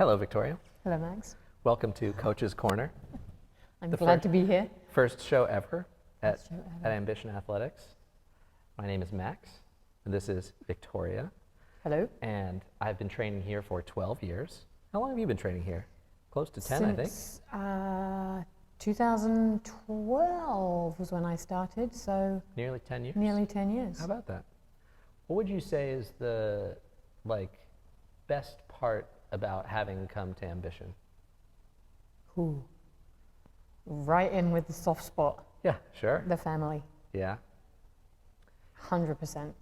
Hello, Victoria. Hello, Max. Welcome to Coach's Corner. I'm The glad to be here. First show ever at, First show ever. at Ambition Athletics. My name is Max, and this is Victoria. Hello. And I've been training here for 12 years. How long have you been training here? Close to 10, I think. Since 2012 was when I started, so Nearly 10 years? nearly 10 years. How about that? What would you say is the best part about having come to Ambition? Ooh. Right in with the soft spot, Yeah, sure. the family, Yeah. 100%.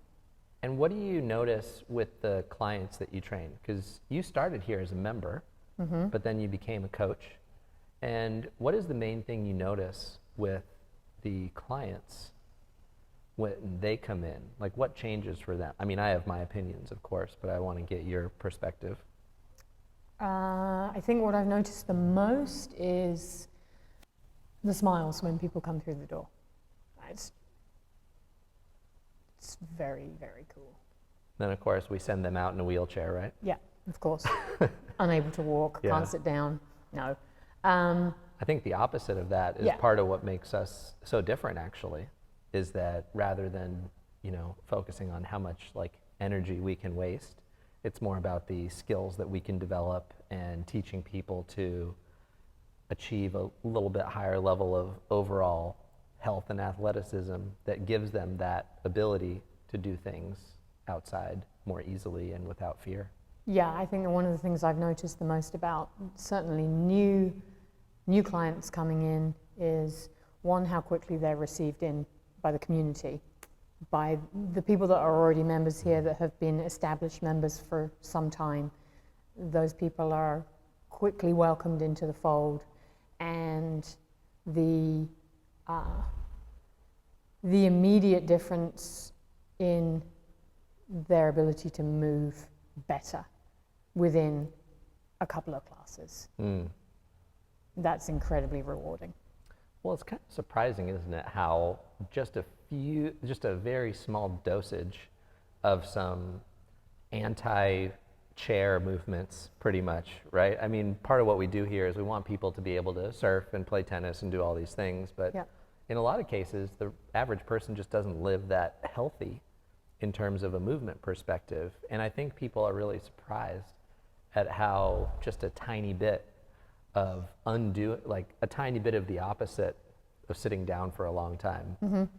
And what do you notice with the clients that you train? Because you started here as a member, but then you became a coach. And what is the main thing you notice with the clients when they come in? Like, what changes for them? I mean, I have my opinions, of course, but I want to get your perspective. I think what I've noticed the most is the smiles when people come through the door. It's very, very cool. Then, of course, we send them out in a wheelchair, right? Yeah, of course. Unable to walk, Yeah. can't sit down. No. I think the opposite of that is Yeah. part of what makes us so different, actually, is that rather than, focusing on how much energy we can waste, it's more about the skills that we can develop and teaching people to achieve a little bit higher level of overall health and athleticism that gives them that ability to do things outside more easily and without fear. Yeah, I think that one of the things I've noticed the most about certainly new clients coming in is, one, how quickly they're received in by the community, by the people that are already members here that have been established members for some time. Those people are quickly welcomed into the fold, and the immediate difference in their ability to move better within a couple of classes. That's incredibly rewarding. Well, it's kind of surprising, isn't it, how just a very small dosage of some anti-chair movements, pretty much, right? I mean, part of what we do here is we want people to be able to surf and play tennis and do all these things, but Yeah. in a lot of cases, the average person just doesn't live that healthy in terms of a movement perspective. And I think people are really surprised at how just a tiny bit of a tiny bit of the opposite of sitting down for a long time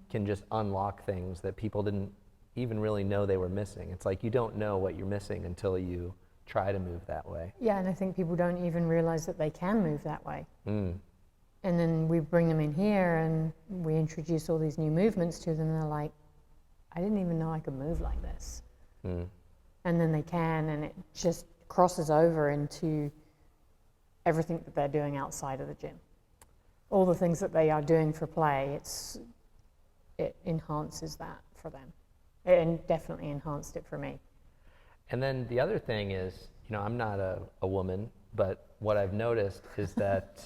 can just unlock things that people didn't even really know they were missing. It's like you don't know what you're missing until you try to move that way. Yeah, and I think people don't even realize that they can move that way. And then we bring them in here and we introduce all these new movements to them, and they're like, I didn't even know I could move like this. And then they can, and it just crosses over into everything that they're doing outside of the gym. All the things that they are doing for play, it enhances that for them. It definitely enhanced it for me. And then the other thing is, I'm not a woman, but what I've noticed is that,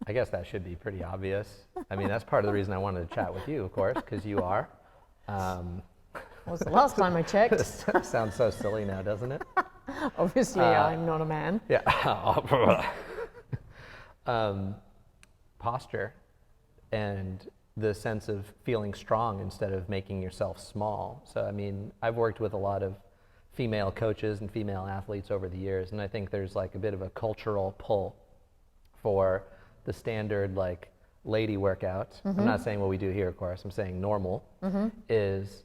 I guess that should be pretty obvious. I mean, that's part of the reason I wanted to chat with you, of course, because you are. Was the last time I checked. This sounds so silly now, doesn't it? Obviously, I'm not a man. Yeah. Posture and the sense of feeling strong instead of making yourself small. So, I mean, I've worked with a lot of female coaches and female athletes over the years, and I think there's a bit of a cultural pull for the standard lady workout. I'm not saying what we do here, of course. I'm saying normal is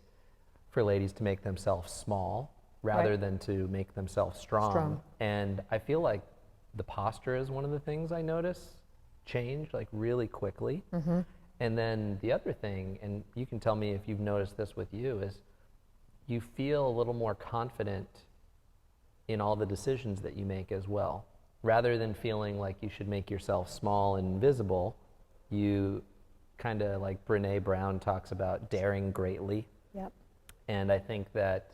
for ladies to make themselves small rather Right. than to make themselves strong. And I feel like the posture is one of the things I notice change really quickly. And then the other thing, and you can tell me if you've noticed this with you, is you feel a little more confident in all the decisions that you make as well. Rather than feeling like you should make yourself small and invisible, you kind of, like Brené Brown talks about, daring greatly. Yep. And I think that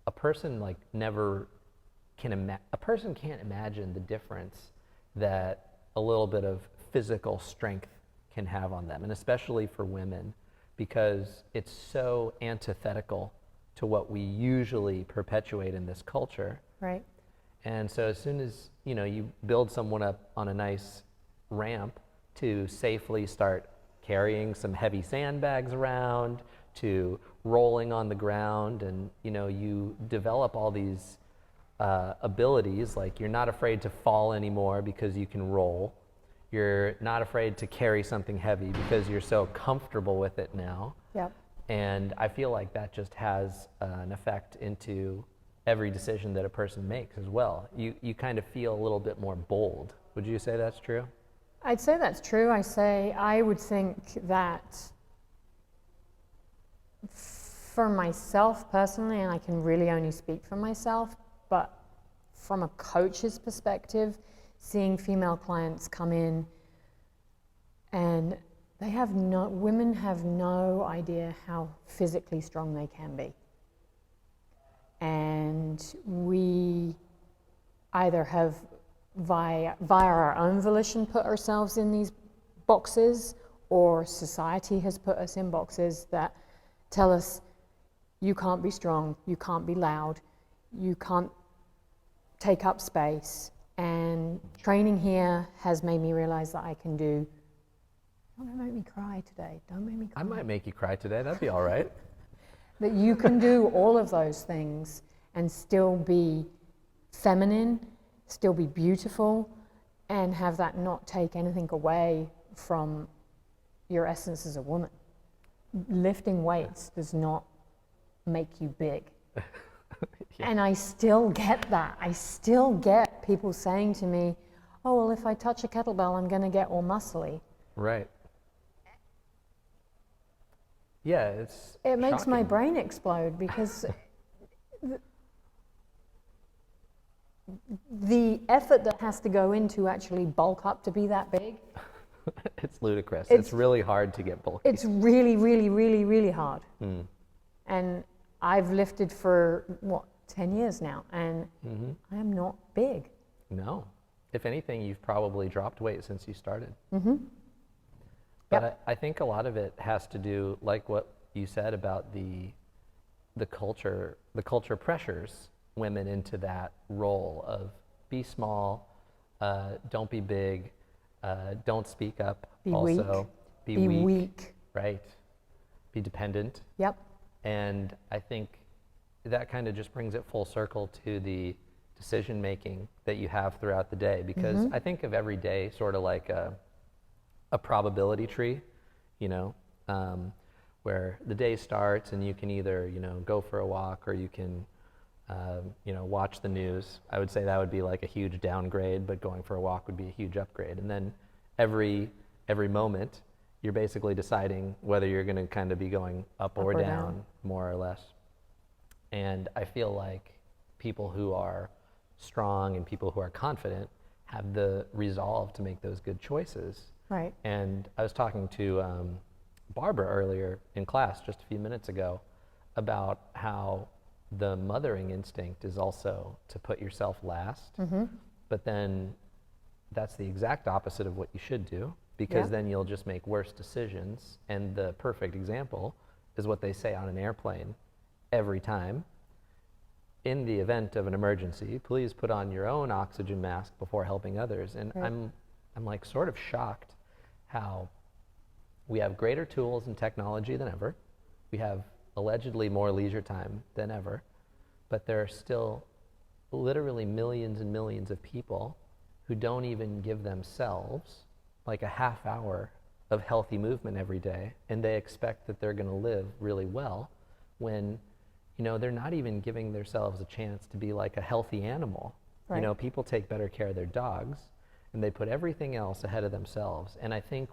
a person can't imagine the difference that a little bit of physical strength can have on them, and especially for women, because it's so antithetical to what we usually perpetuate in this culture. Right. And so as soon as, you build someone up on a nice ramp to safely start carrying some heavy sandbags around, to rolling on the ground, and, you develop all these abilities, like you're not afraid to fall anymore because you can roll. You're not afraid to carry something heavy because you're so comfortable with it now. Yep. And I feel like that just has an effect into every decision that a person makes as well. You kind of feel a little bit more bold. Would you say that's true? I'd say that's true. I would think that for myself personally, and I can really only speak for myself, but from a coach's perspective, seeing female clients come in and women have no idea how physically strong they can be. And we either have via our own volition put ourselves in these boxes, or society has put us in boxes that tell us you can't be strong, you can't be loud, you can't take up space. And training here has made me realize that I can do. Don't make me cry today. Don't make me cry. I might make you cry today. That'd be all right. That you can do all of those things and still be feminine, still be beautiful, and have that not take anything away from your essence as a woman. Lifting weights does not make you big. Yeah. And I still get that. I still get people saying to me, oh, well, if I touch a kettlebell, I'm going to get all muscly. Right. Yeah, it makes shocking. My brain explode, because the effort that has to go into actually bulk up to be that big. It's ludicrous. It's really hard to get bulky. It's really, really, really, really hard. Mm. And I've lifted for, 10 years now, and I am not big. No. If anything, you've probably dropped weight since you started. Mm-hmm. But yep. I think a lot of it has to do, like what you said about the culture pressures women into that role of be small, don't be big, don't speak up. Be also, weak. Be weak. Right. Be dependent. Yep. And I think that kind of just brings it full circle to the decision making that you have throughout the day, because I think of every day sort of like a probability tree, where the day starts and you can either, go for a walk, or you can, watch the news. I would say that would be like a huge downgrade, but going for a walk would be a huge upgrade. And then every moment, you're basically deciding whether you're going to kind of be going up or down, more or less. And I feel like people who are strong and people who are confident have the resolve to make those good choices. Right. And I was talking to Barbara earlier in class just a few minutes ago about how the mothering instinct is also to put yourself last, but then that's the exact opposite of what you should do, because then you'll just make worse decisions. And the perfect example is what they say on an airplane every time. In the event of an emergency, please put on your own oxygen mask before helping others. And I'm like sort of shocked how we have greater tools and technology than ever. We have allegedly more leisure time than ever, but there are still literally millions and millions of people who don't even give themselves like a half hour of healthy movement every day, and they expect that they're going to live really well when, they're not even giving themselves a chance to be like a healthy animal. Right. People take better care of their dogs, and they put everything else ahead of themselves. And I think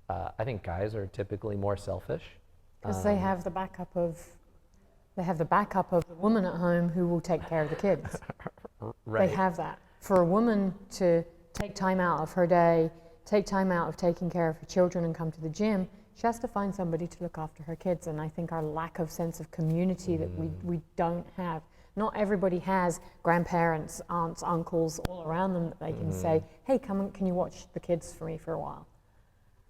I think guys are typically more selfish. Because they have the backup of the woman at home who will take care of the kids. Right. They have that. For a woman to take time out of her day, take time out of taking care of her children and come to the gym, she has to find somebody to look after her kids. And I think our lack of sense of community that we don't have. Not everybody has grandparents, aunts, uncles all around them that they can say, hey, can you watch the kids for me for a while?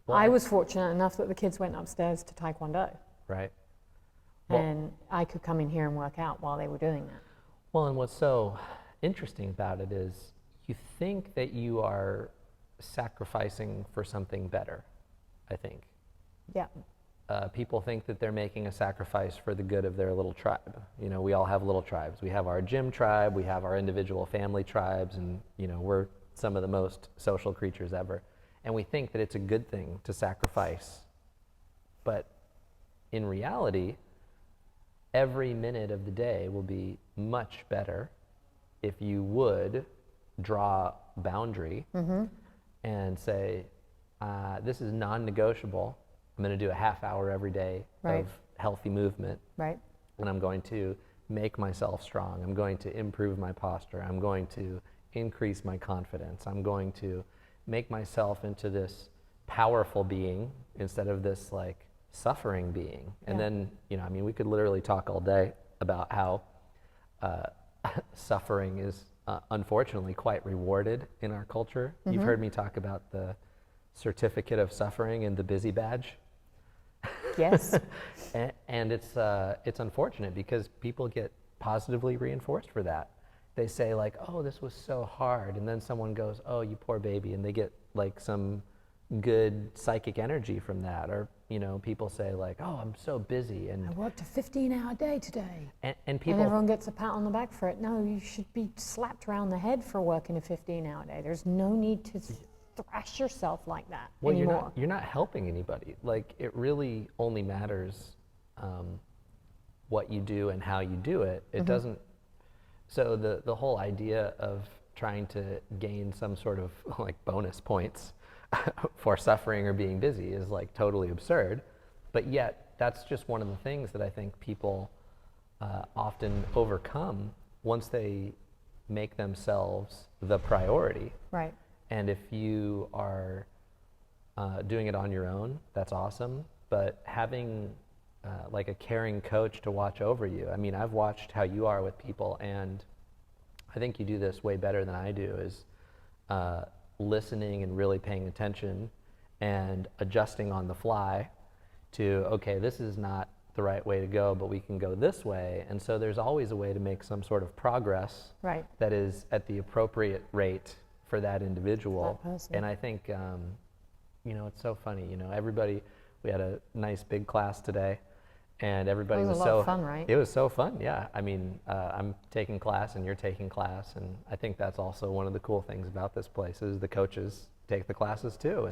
Well, I was fortunate enough that the kids went upstairs to Taekwondo. Right. And I could come in here and work out while they were doing that. Well, and what's so interesting about it is you think that you are sacrificing for something better, I think. Yeah. People think that they're making a sacrifice for the good of their little tribe. You know, we all have little tribes. We have our gym tribe, we have our individual family tribes, and, you know, we're some of the most social creatures ever. And we think that it's a good thing to sacrifice. But in reality, every minute of the day will be much better if you would draw boundary and say, this is non-negotiable. I'm going to do a half hour every day of healthy movement. Right. And I'm going to make myself strong. I'm going to improve my posture. I'm going to increase my confidence. I'm going to make myself into this powerful being instead of this like suffering being. And then, you know, I mean, we could literally talk all day about how suffering is unfortunately quite rewarded in our culture. You've heard me talk about the certificate of suffering and the busy badge. Yes. and it's unfortunate because people get positively reinforced for that. They say like, oh, this was so hard. And then someone goes, oh, you poor baby. And they get like some good psychic energy from that. Or, you know, people say like, oh, I'm so busy. And I worked a 15-hour day today. And people. And everyone gets a pat on the back for it. No, you should be slapped around the head for working a 15-hour day. There's no need to thrash yourself like that anymore. You're not helping anybody. Like, it really only matters what you do and how you do it. It doesn't. So the whole idea of trying to gain some sort of like bonus points for suffering or being busy is like totally absurd. But yet that's just one of the things that I think people often overcome once they make themselves the priority. Right. And if you are doing it on your own, that's awesome. But having like a caring coach to watch over you. I mean, I've watched how you are with people, and I think you do this way better than I do, is listening and really paying attention and adjusting on the fly to, okay, this is not the right way to go, but we can go this way. And so there's always a way to make some sort of progress that is at the appropriate rate for that individual. That person. And I think, you know, it's so funny, you know, everybody, we had a nice big class today, and everybody was a lot of fun, right? It was so fun, yeah. I mean, I'm taking class and you're taking class, and I think that's also one of the cool things about this place is the coaches take the classes too.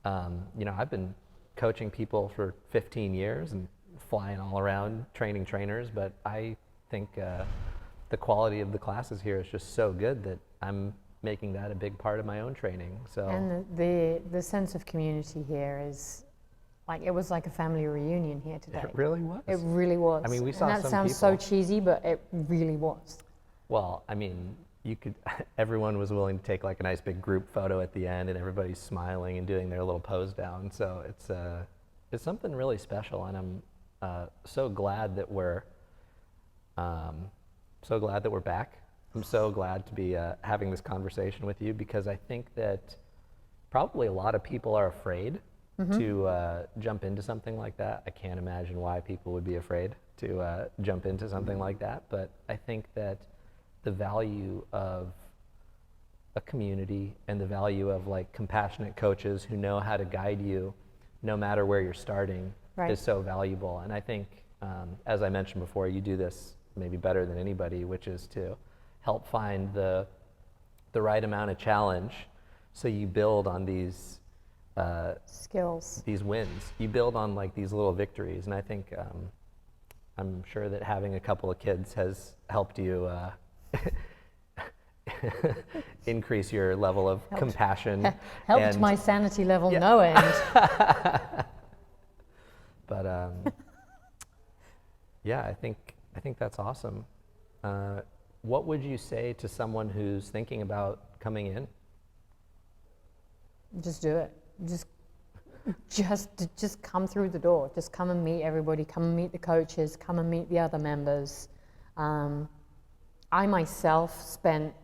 And you know, I've been coaching people for 15 years and flying all around training trainers, but I think the quality of the classes here is just so good that I'm making that a big part of my own training. So, and the sense of community here is like, it was like a family reunion here today. It really was. It really was. I mean, we saw and that some sounds people. so cheesy, but it really was. Well, I mean, you could. Everyone was willing to take like a nice big group photo at the end, and everybody's smiling and doing their little pose down. So it's something really special, and I'm so glad that we're back. I'm so glad to be having this conversation with you, because I think that probably a lot of people are afraid to jump into something like that. I can't imagine why people would be afraid to jump into something like that, but I think that the value of a community and the value of like compassionate coaches who know how to guide you no matter where you're starting is so valuable. And I think, as I mentioned before, you do this maybe better than anybody, which is to help find the right amount of challenge, so you build on these skills, these wins. You build on like these little victories, and I think I'm sure that having a couple of kids has helped you increase your level of compassion. Helped my sanity level no end. But yeah, I think that's awesome. What would you say to someone who's thinking about coming in? Just do it. Just come through the door. Just come and meet everybody. Come and meet the coaches. Come and meet the other members. I myself spent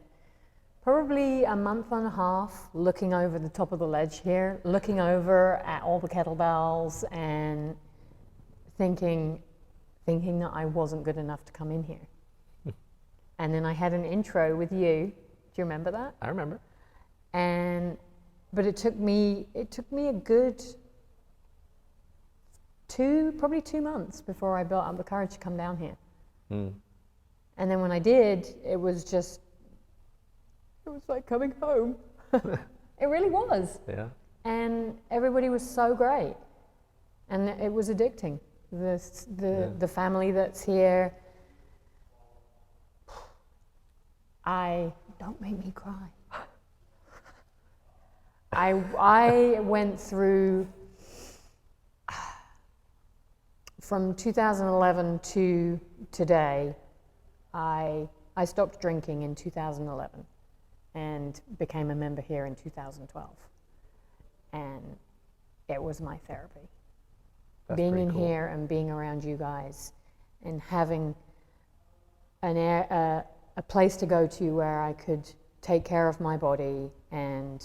probably a month and a half looking over the top of the ledge here, looking over at all the kettlebells and thinking that I wasn't good enough to come in here. And then I had an intro with you. Do you remember that? I remember. But it took me a good probably 2 months before I built up the courage to come down here. And then when I did, it was like coming home. It really was. Yeah. And everybody was so great. And it was addicting. The family that's here. Don't make me cry. I went through, from 2011 to today, I stopped drinking in 2011 and became a member here in 2012. And it was my therapy. That's being in cool. here and being around you guys and having a place to go to where I could take care of my body and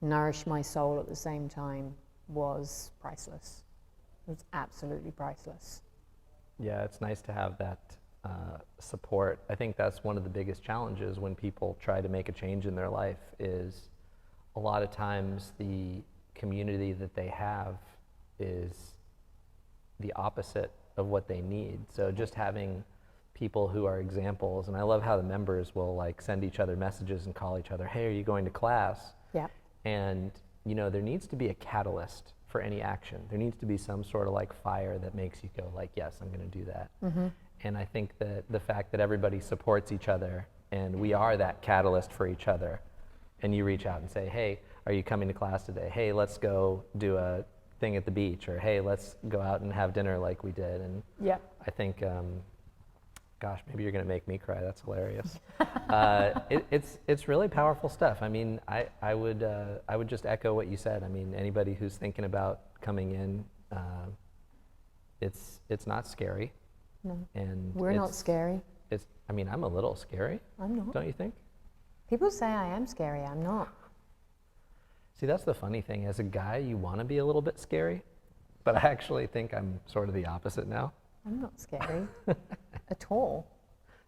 nourish my soul at the same time was priceless. It was absolutely priceless. Yeah, it's nice to have that support. I think that's one of the biggest challenges when people try to make a change in their life is a lot of times the community that they have is the opposite of what they need. So just having people who are examples, and I love how the members will like send each other messages and call each other, hey, are you going to class? Yeah. And you know, there needs to be a catalyst for any action. There needs to be some sort of like fire that makes you go like, yes, I'm going to do that. And I think that the fact that everybody supports each other and we are that catalyst for each other, and you reach out and say, hey, are you coming to class today? Hey, let's go do a thing at the beach, or hey, let's go out and have dinner like we did. And I think, gosh, maybe you're going to make me cry. That's hilarious. It's really powerful stuff. I mean, I would just echo what you said. I mean, anybody who's thinking about coming in, it's not scary. No. And we're not scary. I mean, I'm a little scary. I'm not. Don't you think? People say I am scary. I'm not. See, that's the funny thing. As a guy, you want to be a little bit scary, but I actually think I'm sort of the opposite now. I'm not scary at all.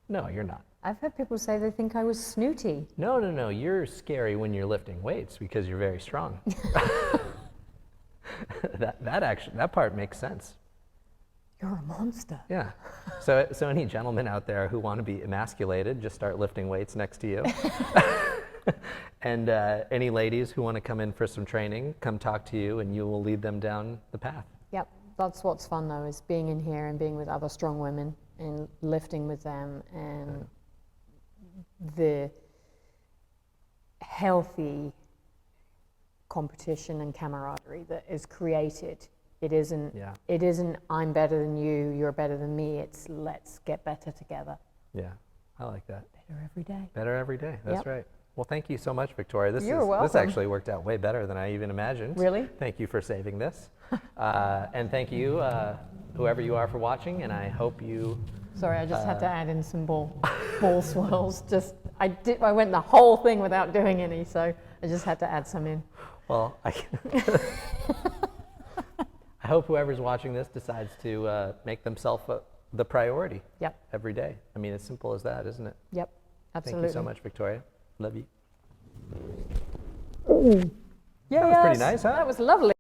No, you're not. I've heard people say they think I was snooty. No. You're scary when you're lifting weights because you're very strong. That part makes sense. You're a monster. Yeah. So any gentlemen out there who want to be emasculated, just start lifting weights next to you. And any ladies who want to come in for some training, come talk to you and you will lead them down the path. Yep. That's what's fun though, is being in here and being with other strong women and lifting with them, and the healthy competition and camaraderie that is created. It isn't I'm better than you, you're better than me. It's let's get better together. Yeah, I like that. Better every day. Better every day. That's right. Well, thank you so much, Victoria. You're welcome. This actually worked out way better than I even imagined. Really? Thank you for saving this. And thank you, whoever you are, for watching, and I hope you... Sorry, I just had to add in some ball swirls. I went the whole thing without doing any, so I just had to add some in. Well, I hope whoever's watching this decides to make themselves the priority. Yep. Every day. I mean, it's simple as that, isn't it? Yep, absolutely. Thank you so much, Victoria. Love you. Yeah, That was pretty nice, huh? That was lovely.